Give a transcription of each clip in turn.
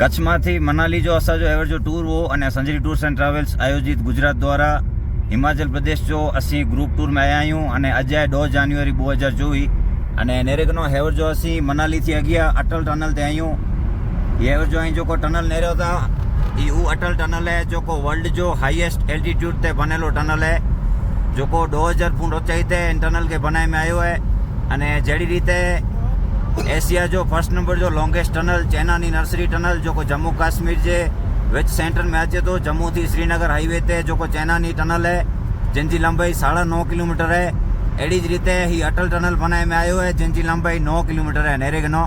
कच्छમાંથી मनाली जो असांजो एवर जो टूर हो अने संजरी टूर्स एंड ट्रेवल्स आयोजित गुजरात द्वारा हिमाचल प्रदेश जो असी ग्रुप टूर में आया आयूँ अने अज 2 जान्युआरी 2024 अने नेरेगनो हेवर जो असी मनाली थी अगिया अटल टनल ते आयूँ। ये हेवर जो अहीं जो टनल नेरो था ये वो अटल टनल है जो को वर्ल्ड जो हाईएस्ट एल्टीट्यूड ते बनेलो टनल है जो को 2000 फुट ऊंचाई ते इन टनल के बनाए में आयो है। अने जड़ी रीते एशिया जो फर्स्ट नंबर जो longest tunnel Chainani nursery tunnel जो को जम्मू काश्मीर जे विच सेंटर में अचे तो जम्मू थी श्रीनगर हाईवे ते जो को चैनानी टनल है जिनकी लंबाई 9.5 किलोमीटर है। एड़ी ज रीते ही अटल टनल बनाए में आयो है जिनकी लंबाई 9 किलोमीटर है। नेरेगनो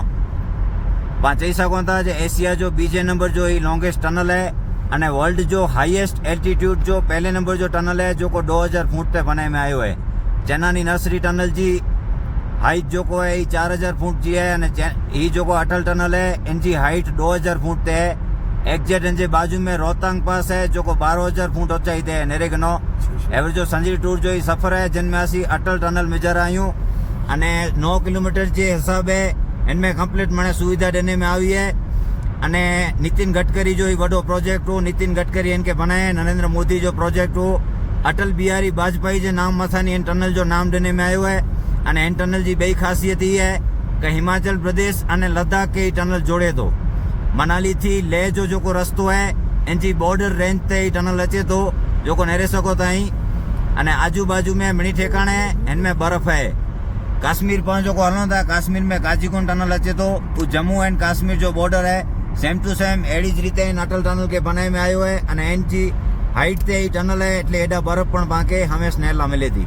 पाँ चई सको था जो एशिया जो बीजे नंबर जो ही लॉन्गेस्ट टनल है अने वर्ल्ड जो हाईएस्ट एल्टीट्यूड जो पहले नंबर जो टनल है जो को 2000 फुट ते बनाए में आयो है। चैनानी नर्सरी टनल जी हाइट जो को है 4000 फुट जी है अने ही जो को अटल टनल है इनकी हाइट 2000 फुट ते है। एग्जैक्ट इनके बाजू में रोहतांग पास है जो को 12000 फुट ऊंचाई ते है। नेरेगनो एवर जो संजरी टूर जो ही सफर है जिनमें असी अटल टनल में जा आयूँ अने 9 किलोमीटर के हिसाब है इनमें कंप्लीट मैंने सुविधा देने में आई है। अने नितिन गडकरी जो ही बड़ो प्रोजेक्ट हो नितिन गडकरी इनके बनाए नरेंद्र मोदी जो प्रोजेक्ट हो अटल बिहारी वाजपेयी के नाम मथानी इन टनल जो नाम देने में आयो है। अने इन टनल की बई खासियत ये है कि हिमाचल प्रदेश अने लद्दाख के टनल जोड़े तो मनाली थी लेह जो को रस्तो है इनकी बॉर्डर रेंज ते टनल अचे तो जो को नेरे सको ताई अने आजू बाजू में मिनी ठेकाणे इनमें बर्फ है। काश्मीर पर जो को हलो था काश्मीर में काजीकुंड टनल अचे तो जम्मू एंड काश्मीर जो बॉर्डर है सेम टू सेम एड़ी ज रीते अटल टनल के बनाए में आयो है। अने इनकी हाइट ते टनल है एटले एडा बर्फ पण बाके हमें स्नेहला मिले थी।